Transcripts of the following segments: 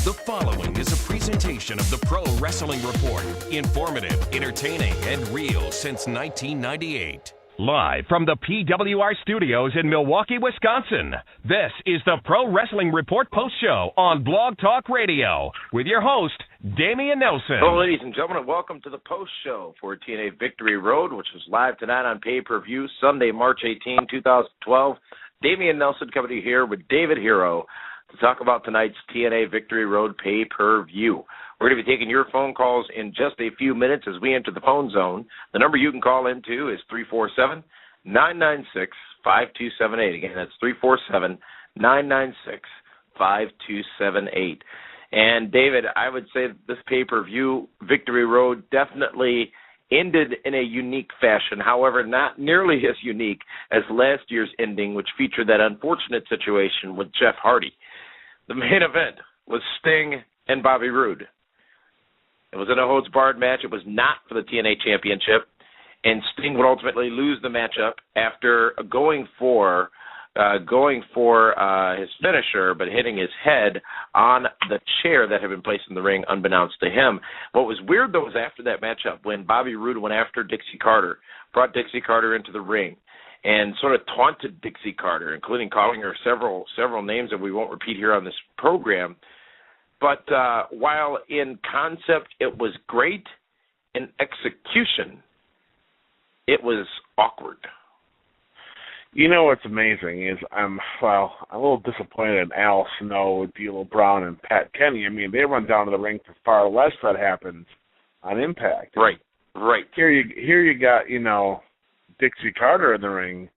The following is a presentation of the Pro Wrestling Report. Informative, entertaining, and real since 1998. Live from the PWR studios in Milwaukee, Wisconsin, this is the Pro Wrestling Report Post Show on Blog Talk Radio with your host, Damian Nelson. Hello, ladies and gentlemen, and welcome to the Post Show for TNA Victory Road, which is live tonight on pay-per-view, Sunday, March 18, 2012. Damian Nelson coming to you here with David Hero to talk about tonight's TNA Victory Road pay-per-view. We're going to be taking your phone calls in just a few minutes as we enter the phone zone. The number you can call into is 347-996-5278. Again, that's 347-996-5278. And, David, I would say that this pay-per-view, Victory Road, definitely ended in a unique fashion. However, not nearly as unique as last year's ending, which featured that unfortunate situation with Jeff Hardy. The main event was Sting and Bobby Roode. It was in a holds-barred match. It was not for the TNA Championship, and Sting would ultimately lose the matchup after going for his finisher, but hitting his head on the chair that had been placed in the ring, unbeknownst to him. What was weird, though, was after that matchup, when Bobby Roode went after Dixie Carter, brought Dixie Carter into the ring, and sort of taunted Dixie Carter, including calling her several names that we won't repeat here on this program. But while in concept it was great, in execution it was awkward. You know what's amazing is I'm a little disappointed in Al Snow, D'Lo Brown, and Pat Kenny. I mean, they run down to the ring for far less that happens on Impact. Right. Here you got, Dixie Carter in the ring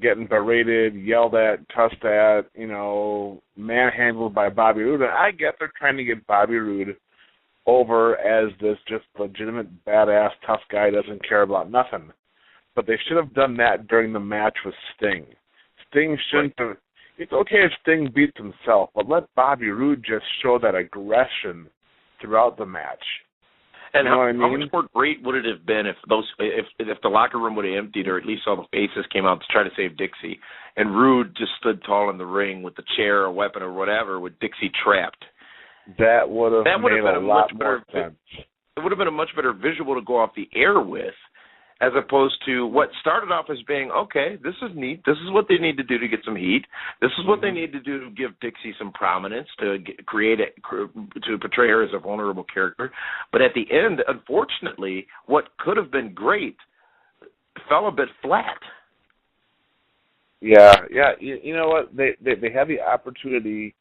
getting berated, yelled at, cussed at, manhandled by Bobby Roode. And I get they're trying to get Bobby Roode over as this just legitimate badass tough guy doesn't care about nothing. But they should have done that during the match with Sting. Sting shouldn't have. It's okay if Sting beats himself, but let Bobby Roode just show that aggression throughout the match. And how I mean? much more great would it have been if the locker room would have emptied, or at least all the faces came out to try to save Dixie, and Roode just stood tall in the ring with the chair or weapon or whatever, with Dixie trapped. That would have made a lot more sense. It would have been a much better visual to go off the air with, as opposed to what started off as being, okay, this is neat. This is what they need to do to get some heat. This is what they need to do to give Dixie some prominence, to portray her as a vulnerable character. But at the end, unfortunately, what could have been great fell a bit flat. Yeah. You know what? They had the opportunity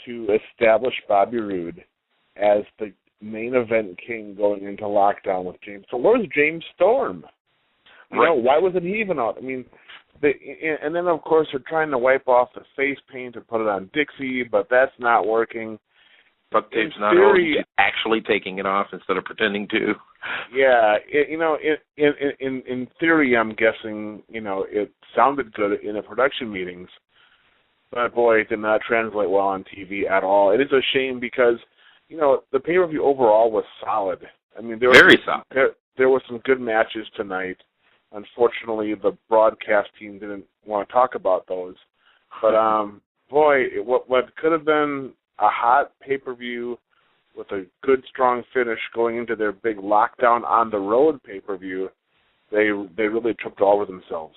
to establish Bobby Roode as the main event king going into lockdown with James. So where's James Storm? Why wasn't he even out? I mean, and then of course they're trying to wipe off the face paint and put it on Dixie, but that's not working. Duct tape's not working. She's actually taking it off instead of pretending to. Yeah, in theory, I'm guessing it sounded good in the production meetings, but boy, it did not translate well on TV at all. It is a shame because the pay-per-view overall was solid. I mean, very solid. There were some good matches tonight. Unfortunately, the broadcast team didn't want to talk about those. But, what could have been a hot pay-per-view with a good, strong finish going into their big lockdown on the road pay-per-view, they really tripped all over themselves.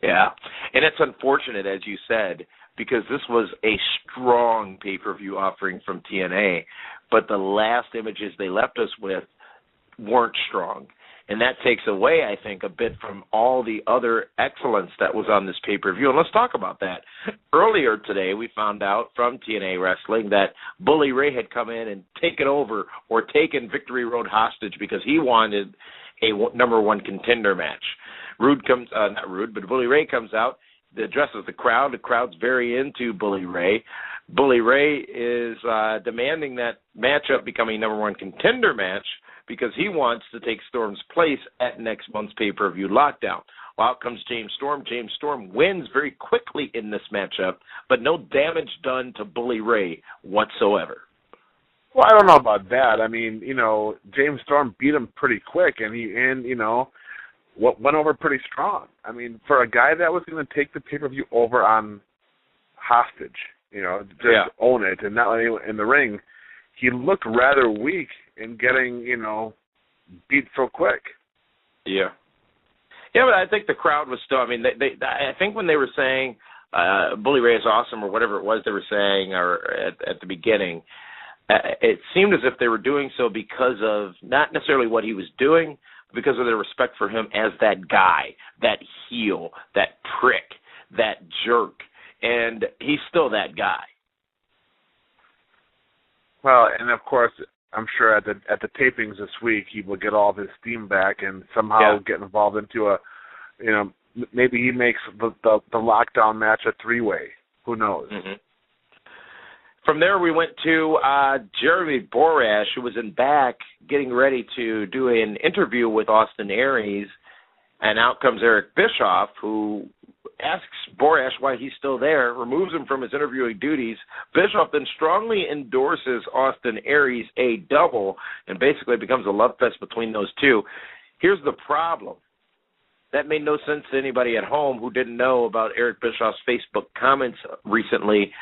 Yeah, and it's unfortunate, as you said, because this was a strong pay-per-view offering from TNA, but the last images they left us with weren't strong. And that takes away, I think, a bit from all the other excellence that was on this pay-per-view. And let's talk about that. Earlier today, we found out from TNA Wrestling that Bully Ray had come in and taken over or taken Victory Road hostage because he wanted a number one contender match. Bully Ray comes out, addresses the crowd. The crowd's very into Bully Ray. Bully Ray is demanding that matchup become a number one contender match because he wants to take Storm's place at next month's pay-per-view lockdown. Well, out comes James Storm. James Storm wins very quickly in this matchup, but no damage done to Bully Ray whatsoever. Well, I don't know about that. I mean, James Storm beat him pretty quick, and went over pretty strong. I mean, for a guy that was going to take the pay-per-view over on hostage, just own it and not let anyone in the ring. He looked rather weak in getting, beat so quick. Yeah. Yeah, but I think the crowd was still, I think when they were saying Bully Ray is awesome or whatever it was they were saying or at the beginning, it seemed as if they were doing so because of not necessarily what he was doing, but because of their respect for him as that guy, that heel, that prick, that jerk. And he's still that guy. Well, and of course, I'm sure at the tapings this week, he will get all of his steam back and somehow get involved into a, maybe he makes the lockdown match a three-way. Who knows? Mm-hmm. From there, we went to Jeremy Borash, who was in back getting ready to do an interview with Austin Aries, and out comes Eric Bischoff, who asks Borash why he's still there, removes him from his interviewing duties. Bischoff then strongly endorses Austin Aries a double, and basically becomes a love fest between those two. Here's the problem. That made no sense to anybody at home who didn't know about Eric Bischoff's Facebook comments recently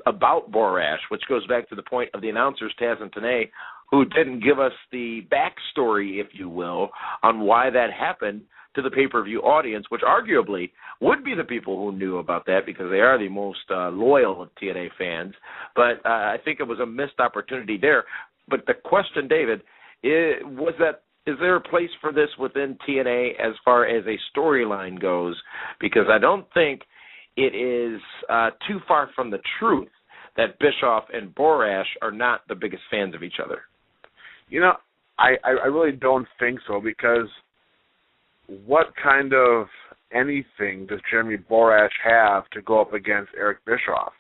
about Borash, which goes back to the point of the announcers, Taz and Tanae, who didn't give us the backstory, if you will, on why that happened to the pay-per-view audience, which arguably would be the people who knew about that because they are the most loyal of TNA fans. But I think it was a missed opportunity there. But the question, David, is there a place for this within TNA as far as a storyline goes? Because I don't think it is too far from the truth that Bischoff and Borash are not the biggest fans of each other. I really don't think so, because what kind of anything does Jeremy Borash have to go up against Eric Bischoff?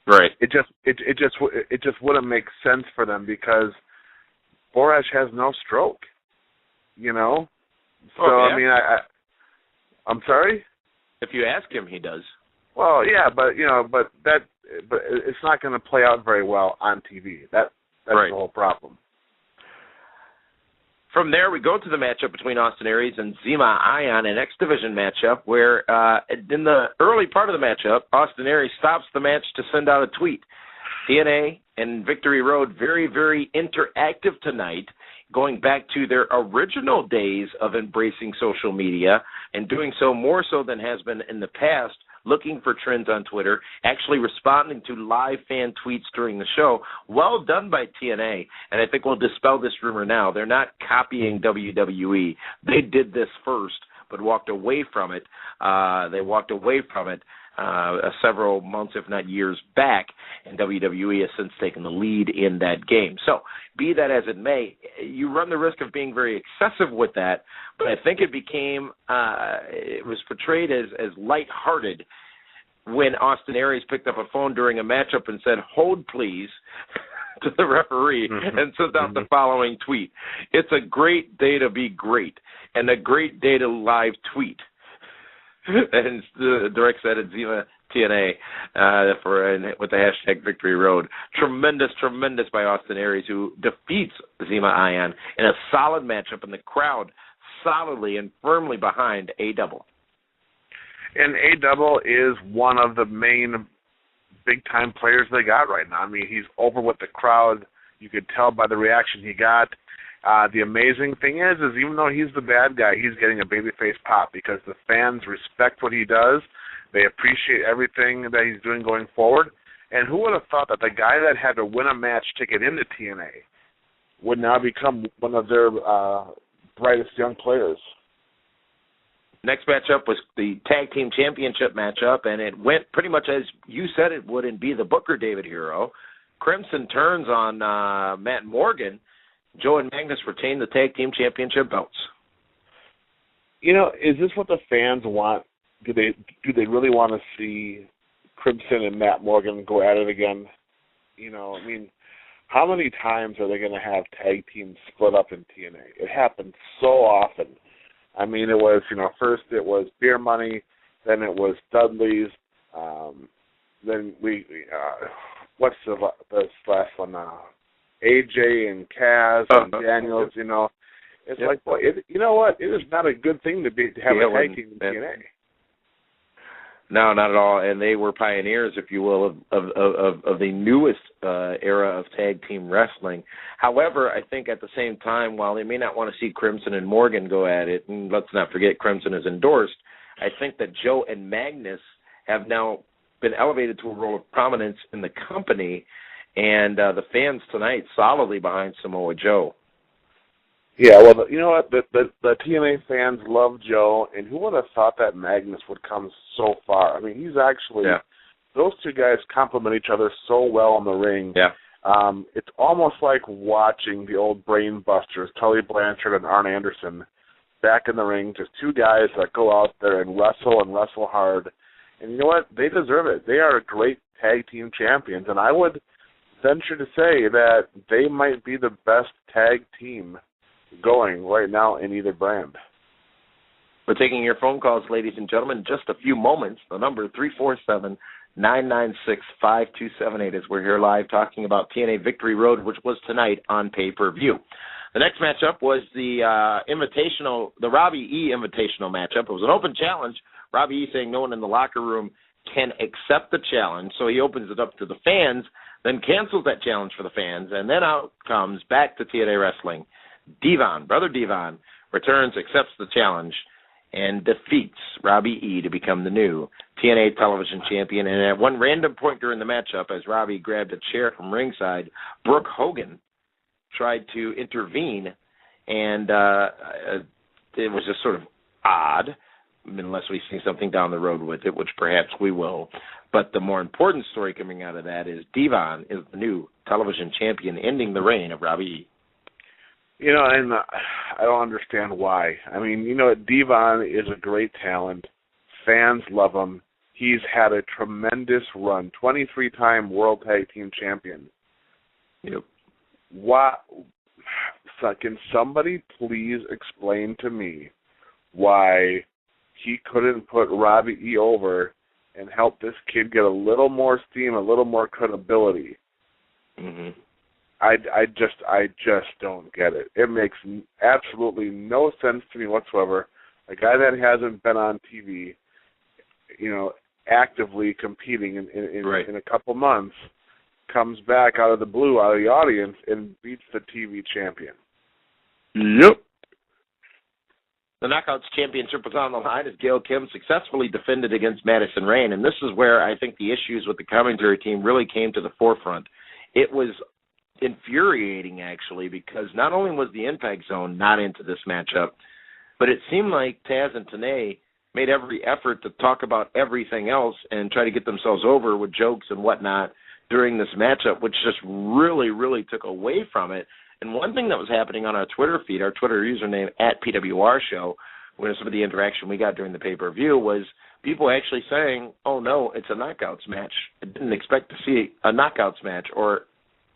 Right. It just wouldn't make sense for them, because Borash has no stroke. So I'm sorry. If you ask him, he does. Well, yeah, but it's not going to play out very well on TV. That's right. The whole problem. From there, we go to the matchup between Austin Aries and Zema Ion, an X Division matchup, where in the early part of the matchup, Austin Aries stops the match to send out a tweet. TNA and Victory Road, very, very interactive tonight, going back to their original days of embracing social media and doing so more so than has been in the past, looking for trends on Twitter, actually responding to live fan tweets during the show. Well done by TNA, and I think we'll dispel this rumor now. They're not copying WWE. They did this first, but walked away from it. They walked away from it several months, if not years back, and WWE has since taken the lead in that game. So, be that as it may, you run the risk of being very excessive with that, but I think it became, it was portrayed as lighthearted when Austin Aries picked up a phone during a matchup and said, "Hold, please," to the referee, and sent out the following tweet. It's a great day to be great, and a great day to live tweet. And the direct said at Zema TNA with the hashtag Victory Road. Tremendous by Austin Aries, who defeats Zema Ion in a solid matchup, and the crowd solidly and firmly behind A-Double. And A-Double is one of the main big-time players they got right now. I mean, he's over with the crowd. You could tell by the reaction he got. The amazing thing is even though he's the bad guy, he's getting a babyface pop because the fans respect what he does. They appreciate everything that he's doing going forward. And who would have thought that the guy that had to win a match to get into TNA would now become one of their brightest young players? Next matchup was the Tag Team Championship matchup, and it went pretty much as you said it would and be the Booker, David Hero. Crimson turns on Matt Morgan. Joe and Magnus retain the Tag Team Championship belts. Is this what the fans want? Do they really want to see Crimson and Matt Morgan go at it again? How many times are they going to have tag teams split up in TNA? It happens so often. I mean, it was, first it was Beer Money, then it was Dudley's, then what's the last one? AJ and Kaz and Daniels, It's like, boy, you know what? It is not a good thing to have a tag team in TNA. No, not at all. And they were pioneers, if you will, of the newest era of tag team wrestling. However, I think at the same time, while they may not want to see Crimson and Morgan go at it, and let's not forget Crimson is endorsed, I think that Joe and Magnus have now been elevated to a role of prominence in the company, and the fans tonight solidly behind Samoa Joe. Yeah, well, you know what? The TNA fans love Joe, and who would have thought that Magnus would come so far? I mean, he's actually those two guys complement each other so well in the ring. Yeah. It's almost like watching the old Brain Busters, Tully Blanchard and Arn Anderson, back in the ring. Just two guys that go out there and wrestle hard. And you know what? They deserve it. They are great tag team champions, and I would venture to say that they might be the best tag team going right now in either brand. We're taking your phone calls, ladies and gentlemen, in just a few moments. The number 347-996-5278 as we're here live talking about TNA Victory Road, which was tonight on pay-per-view. The next matchup was the the Robbie E Invitational matchup. It was an open challenge. Robbie E saying no one in the locker room can accept the challenge, so he opens it up to the fans, then cancels that challenge for the fans, and then out comes back to TNA Wrestling. Devon, Brother Devon, returns, accepts the challenge, and defeats Robbie E to become the new TNA television champion. And at one random point during the matchup, as Robbie grabbed a chair from ringside, Brooke Hogan tried to intervene, and it was just sort of odd, unless we see something down the road with it, which perhaps we will. But the more important story coming out of that is Devon is the new television champion, ending the reign of Robbie E. You know, and I don't understand why. I mean, you know, Devon is a great talent. Fans love him. He's had a tremendous run, 23-time World Tag Team Champion. Yep. Why? So can somebody please explain to me why he couldn't put Robbie E over and help this kid get a little more steam, a little more credibility? Mm-hmm. I just don't get it. It makes absolutely no sense to me whatsoever. A guy that hasn't been on TV, you know, actively competing in a couple months, comes back out of the blue, out of the audience, and beats the TV champion. Yep. The Knockouts Championship was on the line as Gail Kim successfully defended against Madison Rayne, and this is where I think the issues with the commentary team really came to the forefront. It was infuriating, actually, because not only was the Impact Zone not into this matchup, but it seemed like Taz and TNA made every effort to talk about everything else and try to get themselves over with jokes and whatnot during this matchup, which just really, really took away from it. And one thing that was happening on our Twitter feed, our Twitter username @PWR Show, when some of the interaction we got during the pay-per-view was people actually saying, oh, no, it's a Knockouts match. I didn't expect to see a Knockouts match, or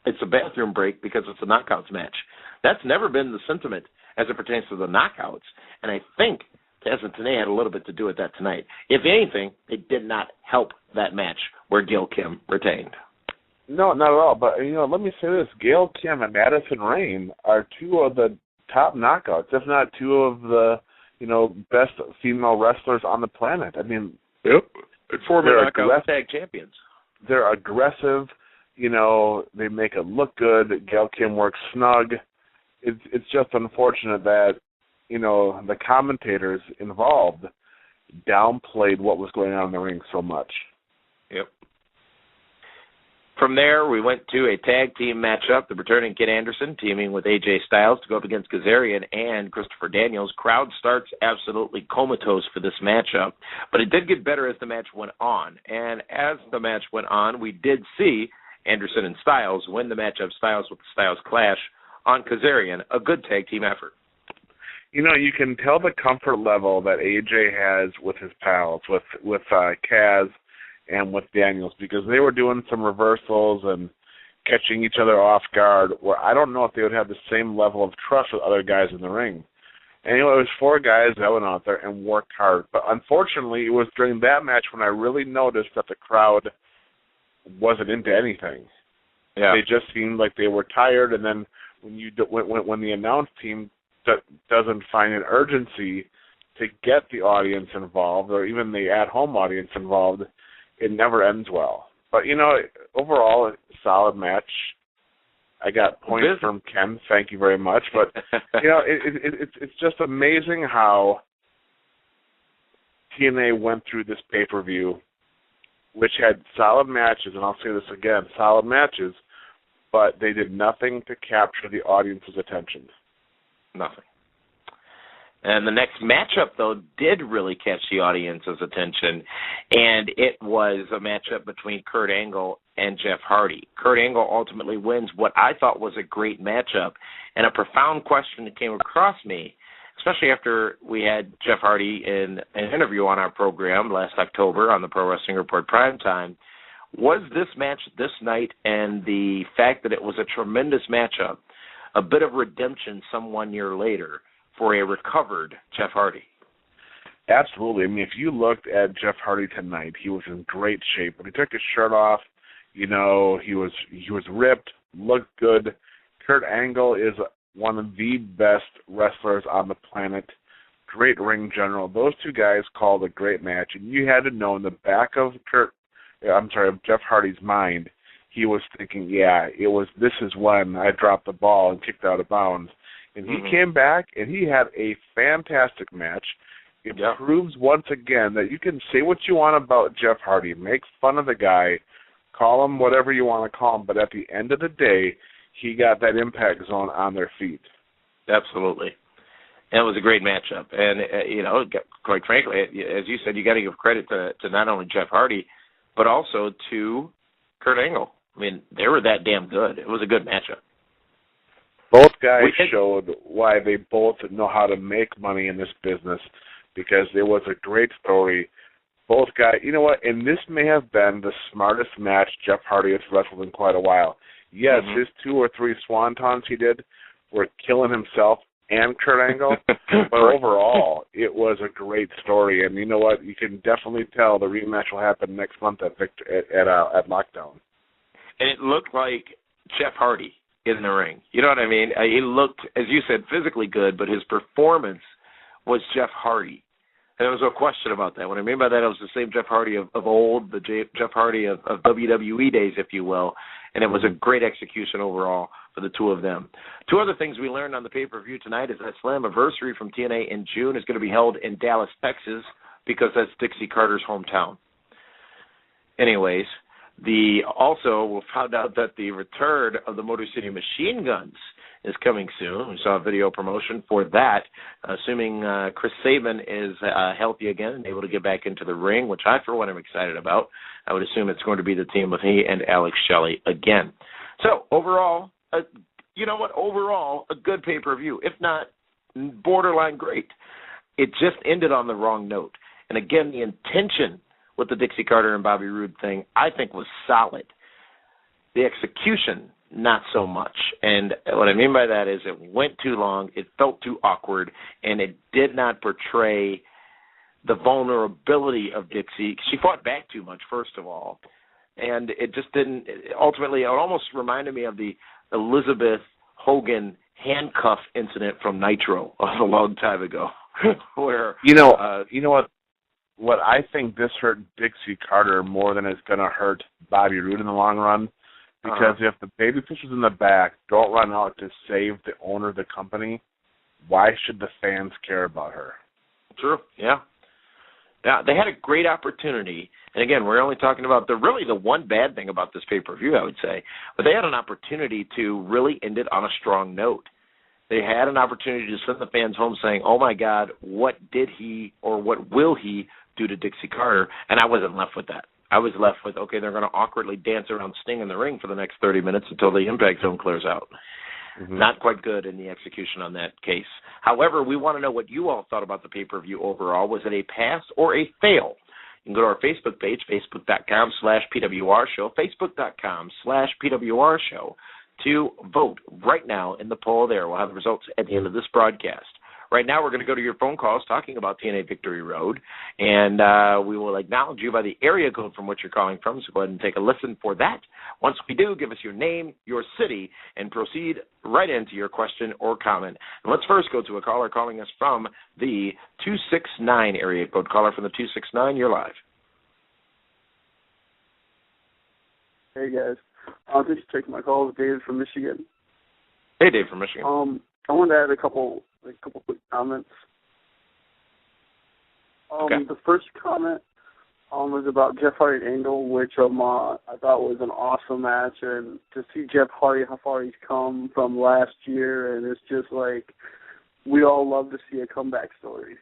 it's a bathroom break because it's a Knockouts match. That's never been the sentiment as it pertains to the Knockouts, and I think Taz and TNA had a little bit to do with that tonight. If anything, it did not help that match where Gail Kim retained. No, not at all. But, you know, let me say this. Gail Kim and Madison Rayne are two of the top knockouts, if not two of the, you know, best female wrestlers on the planet. I mean, yep. Former knockout tag champions. They're aggressive. You know, they make it look good. Gail Kim works snug. It's just unfortunate that, you know, the commentators involved downplayed what was going on in the ring so much. Yep. From there, we went to a tag team matchup. The returning Kid Anderson teaming with AJ Styles to go up against Kazarian and Christopher Daniels. Crowd starts absolutely comatose for this matchup, but it did get better as the match went on. And as the match went on, we did see Anderson and Styles win the matchup, Styles with the Styles Clash on Kazarian. A good tag team effort. You know, you can tell the comfort level that AJ has with his pals, with Kaz and with Daniels, because they were doing some reversals and catching each other off guard, where I don't know if they would have the same level of trust with other guys in the ring. And, you know, it was four guys that went out there and worked hard. But unfortunately, it was during that match when I really noticed that the crowd wasn't into anything. Yeah. They just seemed like they were tired, and then when the announce team doesn't find an urgency to get the audience involved or even the at-home audience involved, it never ends well. But, overall, a solid match. I got points from Ken. Thank you very much. But, it's just amazing how TNA went through this pay-per-view, which had solid matches, and I'll say this again, solid matches, but they did nothing to capture the audience's attention. Nothing. And the next matchup, though, did really catch the audience's attention, and it was a matchup between Kurt Angle and Jeff Hardy. Kurt Angle ultimately wins what I thought was a great matchup, and a profound question that came across me, especially after we had Jeff Hardy in an interview on our program last October on the Pro Wrestling Report Primetime. Was this match this night and the fact that it was a tremendous matchup a bit of redemption some 1 year later for a recovered Jeff Hardy? Absolutely. I mean, if you looked at Jeff Hardy tonight, he was in great shape. When he took his shirt off, he was ripped, looked good. Kurt Angle is one of the best wrestlers on the planet. Great ring general. Those two guys called a great match, and you had to know in the back of Jeff Hardy's mind, he was thinking, this is when I dropped the ball and kicked out of bounds. And he came back, and he had a fantastic match. It proves once again that you can say what you want about Jeff Hardy, make fun of the guy, call him whatever you want to call him, but at the end of the day, he got that Impact Zone on their feet. Absolutely. And it was a great matchup. And, quite frankly, as you said, you got to give credit to not only Jeff Hardy, but also to Kurt Angle. I mean, they were that damn good. It was a good matchup. Both guys showed why they both know how to make money in this business, because it was a great story. Both guys, you know what, and this may have been the smartest match Jeff Hardy has wrestled in quite a while. Yes, his 2 or 3 swantons he did were killing himself and Kurt Angle, but overall, it was a great story. And you know what, you can definitely tell the rematch will happen next month at Lockdown. And it looked like Jeff Hardy in the ring. You know what I mean? He looked, as you said, physically good, but his performance was Jeff Hardy. And there was no question about that. What I mean by that, it was the same Jeff Hardy of old, the Jeff Hardy of WWE days, if you will. And it was a great execution overall for the two of them. 2 other things we learned on the pay-per-view tonight is that Slammiversary from TNA in June is going to be held in Dallas, because that's Dixie Carter's hometown. Anyways, also we found out that the return of the Motor City Machine Guns is coming soon. We saw a video promotion for that, assuming Chris Sabin is healthy again and able to get back into the ring, which I, for one, am excited about. I would assume it's going to be the team with he and Alex Shelley again. So, overall, Overall, a good pay-per-view, if not borderline great. It just ended on the wrong note. And again, the intention with the Dixie Carter and Bobby Roode thing, I think, was solid. The execution, not so much. And what I mean by that is it went too long, it felt too awkward, and it did not portray the vulnerability of Dixie. She fought back too much, first of all. And it just didn't, ultimately, it almost reminded me of the Elizabeth Hogan handcuff incident from Nitro a long time ago. Where what I think this hurt Dixie Carter more than it's going to hurt Bobby Roode in the long run, because if the babyfaces in the back don't run out to save the owner of the company, why should the fans care about her? True, yeah. Now, they had a great opportunity, and again, we're only talking about the one bad thing about this pay-per-view, I would say, but they had an opportunity to really end it on a strong note. They had an opportunity to send the fans home saying, oh my God, what did he or what will he do to Dixie Carter? And I wasn't left with that. I was left with, okay, they're going to awkwardly dance around Sting in the ring for the next 30 minutes until the Impact Zone clears out. Not quite good in the execution on that case. However, we want to know what you all thought about the pay-per-view overall. Was it a pass or a fail? You can go to our Facebook page, facebook.com/PWR Show, facebook.com/PWR Show, to vote right now in the poll there. We'll have the results at the end of this broadcast. Right now we're going to go to your phone calls talking about TNA Victory Road, and we will acknowledge you by the area code from which you're calling from, so go ahead and take a listen for that. Once we do, give us your name, your city, and proceed right into your question or comment. And let's first go to a caller calling us from the 269 area code. Caller from the 269, you're live. Hey guys, thanks for taking my call. It's David from Michigan. Hey, Dave from Michigan. I wanted to add a couple quick comments. Okay. The first comment was about Jeff Hardy and Angle, which I thought was an awesome match, and to see Jeff Hardy, how far he's come from last year, and it's just like we all love to see a comeback story.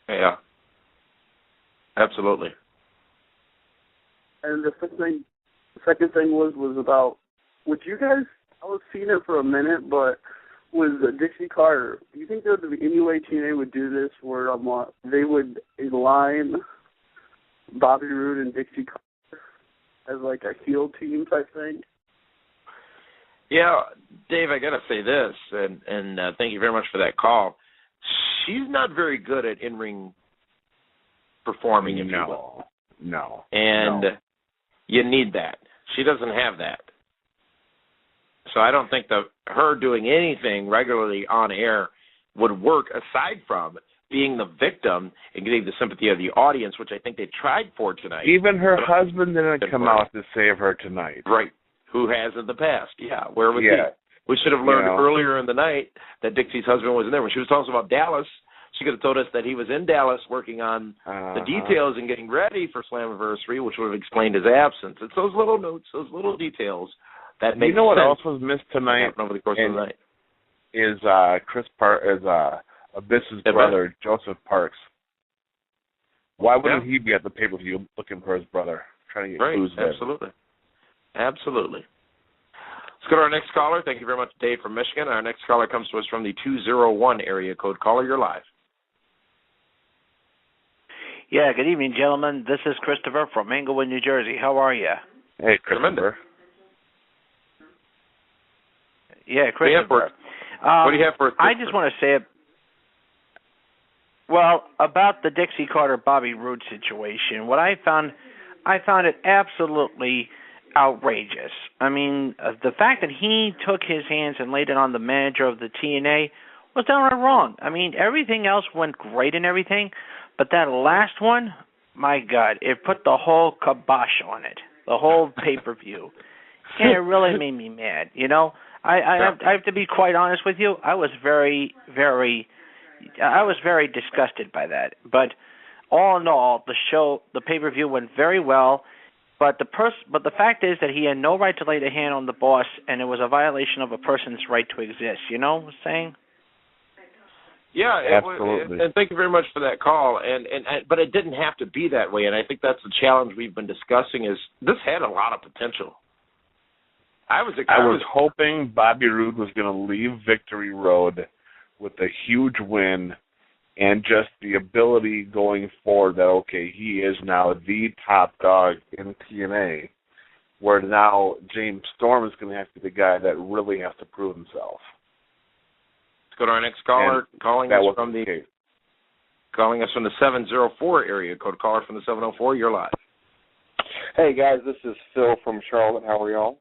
Yeah, absolutely. And the second thing was about, would you guys, I was seeing it for a minute, but with Dixie Carter, do you think there would be any way TNA would do this where they would align Bobby Roode and Dixie Carter as like a heel team type thing? Yeah, Dave, I got to say this, and thank you very much for that call. She's not very good at in-ring performing, if you will. No. And you need that. She doesn't have that. So I don't think her doing anything regularly on air would work, aside from being the victim and getting the sympathy of the audience, which I think they tried for tonight. Even her husband didn't come out to save her tonight. Right. Who has in the past. Yeah. Where was he? We should have learned earlier in the night that Dixie's husband was in there. When she was telling us about Dallas, she could have told us that he was in Dallas working on the details and getting ready for Slammiversary, which would have explained his absence. It's those little notes, those little details that make sense. You know what else was missed tonight? Over the course of the night is Abyss's brother, Joseph Parks. Why wouldn't he be at the pay-per-view looking for his brother, trying to get clues there? Absolutely. Let's go to our next caller. Thank you very much, Dave from Michigan. Our next caller comes to us from the 201 area code. Caller, you're live. Yeah, good evening, gentlemen. This is Christopher from Englewood, New Jersey. How are you? Hey, Christopher. Yeah, Christopher. What do you have for us? I just want to say, about the Dixie Carter-Bobby Roode situation, what I found it absolutely outrageous. I mean, the fact that he took his hands and laid it on the manager of the TNA was downright wrong. I mean, everything else went great and everything, but that last one, my God, it put the whole kibosh on it, the whole pay-per-view. And it really made me mad, you know. I have to be quite honest with you. I was very, very disgusted by that. But all in all, the pay-per-view went very well. But the fact is that he had no right to lay the hand on the boss, and it was a violation of a person's right to exist. You know what I'm saying? Yeah, absolutely. And thank you very much for that call. But it didn't have to be that way, and I think that's the challenge we've been discussing. Is this had a lot of potential. I was hoping Bobby Roode was going to leave Victory Road with a huge win and just the ability going forward that, okay, he is now the top dog in TNA, where now James Storm is going to have to be the guy that really has to prove himself. Let's go to our next caller, calling us from the 704 area code. Caller from the 704, you're live. Hey, guys, this is Phil from Charlotte. How are y'all?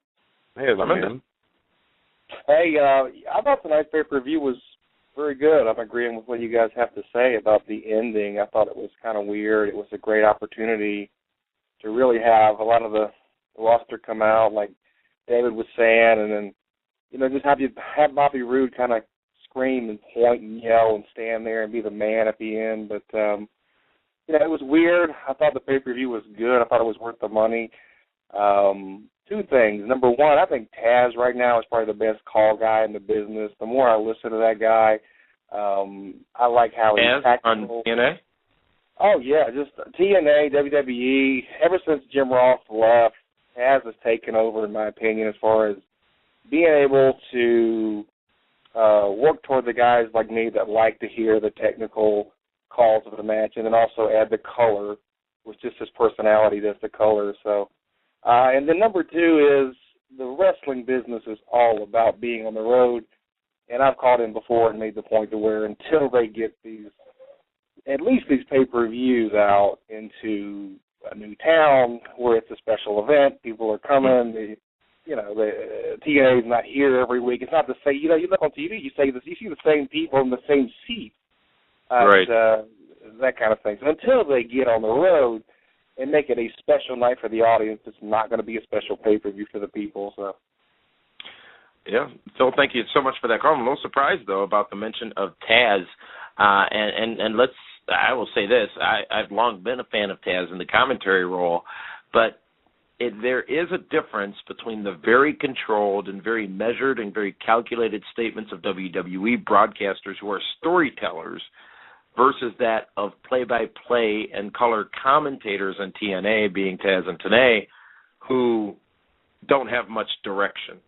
Hey, man. Hey, I thought tonight's pay-per-view was very good. I'm agreeing with what you guys have to say about the ending. I thought it was kind of weird. It was a great opportunity to really have a lot of the roster come out, like David was saying, and then, you know, just have Bobby Roode kind of scream and point and yell and stand there and be the man at the end. But, you know, it was weird. I thought the pay-per-view was good. I thought it was worth the money. Two things. Number one, I think Taz right now is probably the best call guy in the business. The more I listen to that guy, I like how he's tactical. On TNA? Oh, yeah, just TNA, WWE. Ever since Jim Ross left, Taz has taken over, in my opinion, as far as being able to work toward the guys like me that like to hear the technical calls of the match, and then also add the color, with just his personality, that's the color. So. And then number two is the wrestling business is all about being on the road. And I've called in before and made the point to where until they get at least these pay-per-views out into a new town where it's a special event, people are coming, the TNA is not here every week. It's not the same. You look on TV, you see the same people in the same seat. Right. That kind of thing. So until they get on the road and make it a special night for the audience, it's not going to be a special pay-per-view for the people. So. Yeah, Phil, thank you so much for that call. I'm a little surprised, though, about the mention of Taz. And I will say this, I've long been a fan of Taz in the commentary role, but there is a difference between the very controlled and very measured and very calculated statements of WWE broadcasters who are storytellers versus that of play-by-play and color commentators on TNA, being Taz and Tenay, who don't have much direction.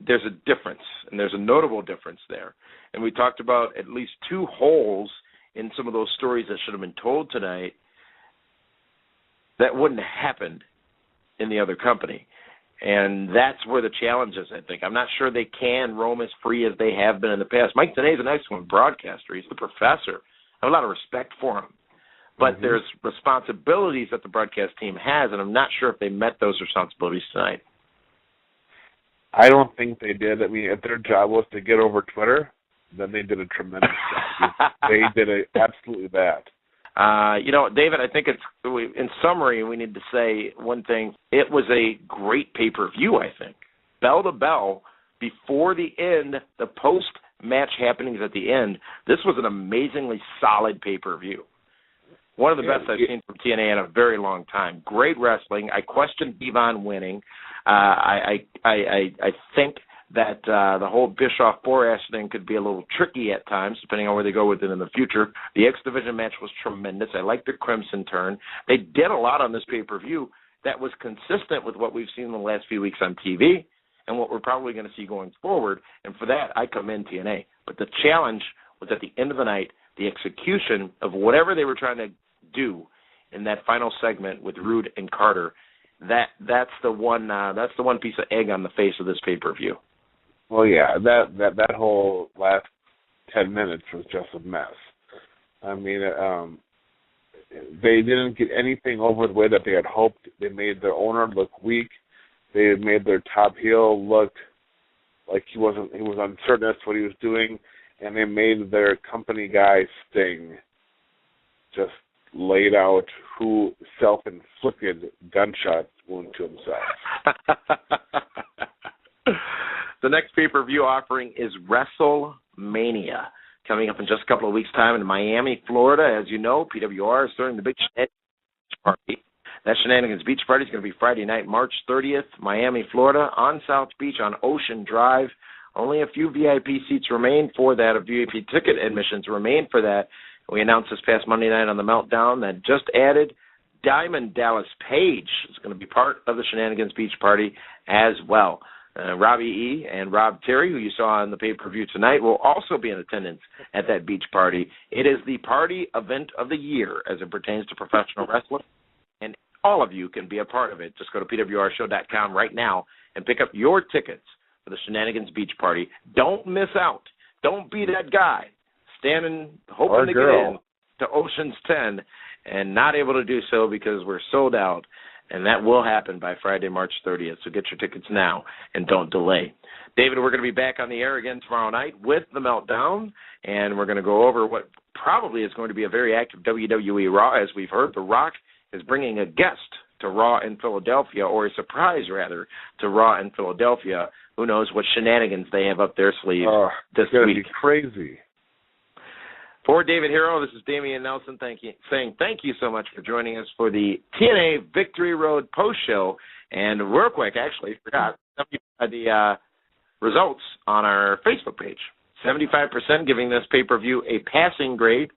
There's a difference, and there's a notable difference there. And we talked about at least two holes in some of those stories that should have been told tonight that wouldn't have happened in the other company. And that's where the challenge is, I think. I'm not sure they can roam as free as they have been in the past. Mike Tenay is an excellent broadcaster. He's the professor. I have a lot of respect for him. But there's responsibilities that the broadcast team has, and I'm not sure if they met those responsibilities tonight. I don't think they did. I mean, if their job was to get over Twitter, then they did a tremendous job. They did absolutely that. David, I think in summary, we need to say one thing. It was a great pay-per-view, I think. Bell to bell, before the end, the post-match happenings at the end, this was an amazingly solid pay-per-view. One of the best I've seen from TNA in a very long time. Great wrestling. I questioned Devon winning. I think that the whole Bischoff-Borash thing could be a little tricky at times, depending on where they go with it in the future. The X Division match was tremendous. I liked the Crimson turn. They did a lot on this pay-per-view that was consistent with what we've seen in the last few weeks on TV and what we're probably going to see going forward. And for that, I commend TNA. But the challenge was at the end of the night, the execution of whatever they were trying to do in that final segment with Roode and Carter. That's the one piece of egg on the face of this pay-per-view. Well, yeah, that whole last 10 minutes was just a mess. I mean, they didn't get anything over the way that they had hoped. They made their owner look weak. They made their top heel look like he was uncertain as to what he was doing, and they made their company guy Sting just laid out who self-inflicted gunshot wound to himself. The next pay-per-view offering is WrestleMania, coming up in just a couple of weeks' time in Miami, Florida. As you know, PWR is throwing the big Shenanigans Beach Party. That Shenanigans Beach Party is going to be Friday night, March 30th, Miami, Florida, on South Beach on Ocean Drive. Only a few VIP seats remain for that, or VIP ticket admissions remain for that. We announced this past Monday night on the Meltdown that just added Diamond Dallas Page is going to be part of the Shenanigans Beach Party as well. Robbie E. and Rob Terry, who you saw on the pay-per-view tonight, will also be in attendance at that beach party. It is the party event of the year as it pertains to professional wrestling, and all of you can be a part of it. Just go to pwrshow.com right now and pick up your tickets for the Shenanigans Beach Party. Don't miss out. Don't be that guy standing, hoping to get in to Ocean's 10 and not able to do so because we're sold out. And that will happen by Friday, March 30th. So get your tickets now and don't delay. David, we're going to be back on the air again tomorrow night with the Meltdown, and we're going to go over what probably is going to be a very active WWE Raw. As we've heard, The Rock is bringing a guest to Raw in Philadelphia, or a surprise, rather, to Raw in Philadelphia. Who knows what shenanigans they have up their sleeve this week. It's going to be crazy. For David Hero, this is Damian Nelson saying thank you so much for joining us for the TNA Victory Road post-show. And real quick, actually, forgot the results on our Facebook page. 75% giving this pay-per-view a passing grade,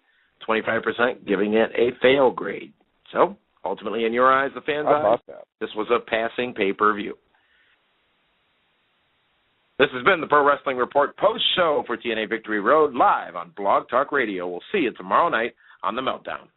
25% giving it a fail grade. So, ultimately, in your eyes, the fans' eyes, this was a passing pay-per-view. This has been the Pro Wrestling Report post-show for TNA Victory Road live on Blog Talk Radio. We'll see you tomorrow night on The Meltdown.